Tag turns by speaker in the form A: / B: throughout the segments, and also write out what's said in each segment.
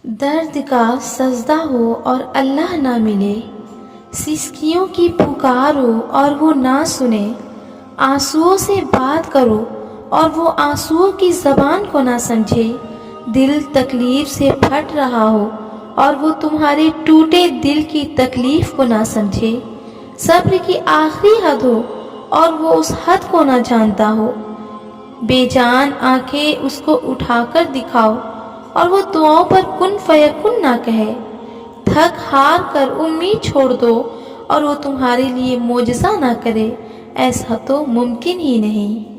A: درد کا سجدہ ہو اور اللہ نہ ملے، سسکیوں کی پکار ہو اور وہ نہ سنے، آنسوؤں سے بات کرو اور وہ آنسوؤں کی زبان کو نہ سمجھے، دل تکلیف سے پھٹ رہا ہو اور وہ تمہارے ٹوٹے دل کی تکلیف کو نہ سمجھے، صبر کی آخری حد ہو اور وہ اس حد کو نہ جانتا ہو، بے جان آنکھیں اس کو اٹھا کر دکھاؤ اور وہ دعاؤں پر کن فیکن نہ کہے، تھک ہار کر امید چھوڑ دو اور وہ تمہارے لیے معجزہ نہ کرے، ایسا تو ممکن ہی نہیں۔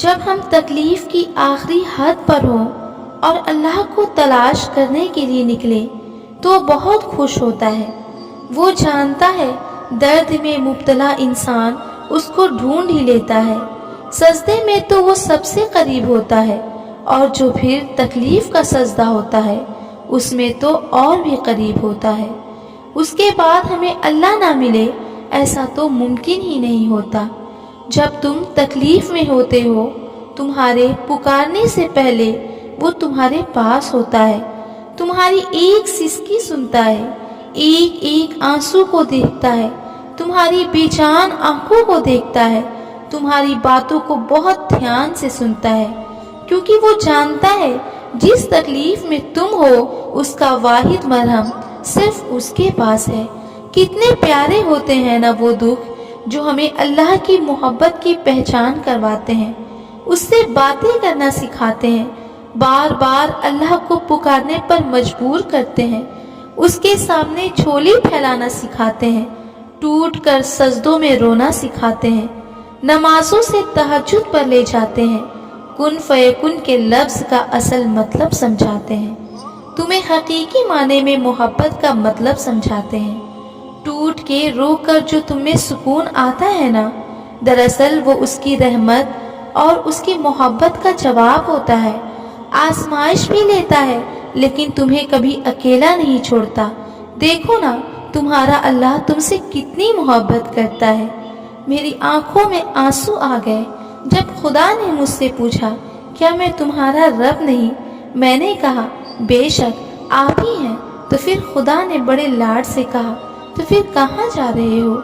A: جب ہم تکلیف کی آخری حد پر ہوں اور اللہ کو تلاش کرنے کے لیے نکلے تو وہ بہت خوش ہوتا ہے، وہ جانتا ہے درد میں مبتلا انسان اس کو ڈھونڈ ہی لیتا ہے، سجدے میں تو وہ سب سے قریب ہوتا ہے اور جو پھر تکلیف کا سجدہ ہوتا ہے اس میں تو اور بھی قریب ہوتا ہے، اس کے بعد ہمیں اللہ نہ ملے ایسا تو ممکن ہی نہیں ہوتا۔ جب تم تکلیف میں ہوتے ہو تمہارے پکارنے سے پہلے وہ تمہارے پاس ہوتا ہے، تمہاری ایک سسکی سنتا ہے، ایک ایک آنسو کو دیکھتا ہے، تمہاری بے جان آنکھوں کو دیکھتا ہے، تمہاری باتوں کو بہت دھیان سے سنتا ہے، کیونکہ وہ جانتا ہے جس تکلیف میں تم ہو اس کا واحد مرہم صرف اس کے پاس ہے۔ کتنے پیارے ہوتے ہیں نا وہ دکھ جو ہمیں اللہ کی محبت کی پہچان کرواتے ہیں، اس سے باتیں کرنا سکھاتے ہیں، بار بار اللہ کو پکارنے پر مجبور کرتے ہیں، اس کے سامنے جھولی پھیلانا سکھاتے ہیں، ٹوٹ کر سجدوں میں رونا سکھاتے ہیں، نمازوں سے تہجد پر لے جاتے ہیں، کن فیکن کے لفظ کا اصل مطلب سمجھاتے ہیں، تمہیں حقیقی معنی میں محبت کا مطلب سمجھاتے ہیں، ٹوٹ کے رو کر جو تم میں سکون آتا ہے نا، دراصل وہ اس کی رحمت اور اس کی محبت کا جواب ہوتا ہے، آزمائش بھی لیتا ہے لیکن تمہیں کبھی اکیلا نہیں چھوڑتا۔ دیکھو نا تمہارا اللہ تم سے کتنی محبت کرتا ہے۔ میری آنکھوں میں آنسو آ گئے جب خدا نے مجھ سے پوچھا کیا میں تمہارا رب نہیں؟ میں نے کہا بے شک آپ ہی ہیں۔ تو پھر خدا نے بڑے لاڈ سے کہا تو پھر کہاں جا رہے ہو؟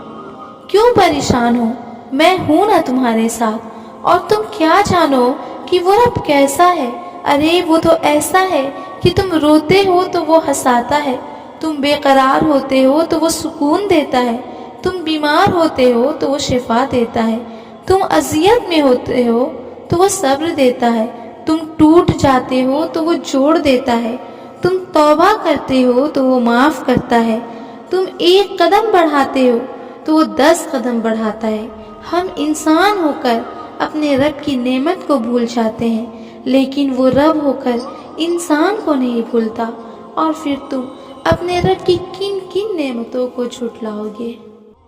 A: کیوں پریشان ہو؟ میں ہوں نا تمہارے ساتھ، اور تم کیا جانو کہ وہ رب کیسا ہے؟ ارے وہ تو ایسا ہے کہ تم روتے ہو تو وہ ہنساتا ہے، تم بے قرار ہوتے ہو تو وہ سکون دیتا ہے، تم بیمار ہوتے ہو تو وہ شفا دیتا ہے، تم اذیت میں ہوتے ہو تو وہ صبر دیتا ہے، تم ٹوٹ جاتے ہو تو وہ جوڑ دیتا ہے، تم توبہ کرتے ہو تو وہ معاف کرتا ہے، تم ایک قدم بڑھاتے ہو تو وہ 10 قدم بڑھاتا ہے۔ ہم انسان ہو کر اپنے رب کی نعمت کو بھول جاتے ہیں لیکن وہ رب ہو کر انسان کو نہیں بھولتا، اور پھر تم اپنے رب کی کن کن نعمتوں کو جھٹلاؤ گے؟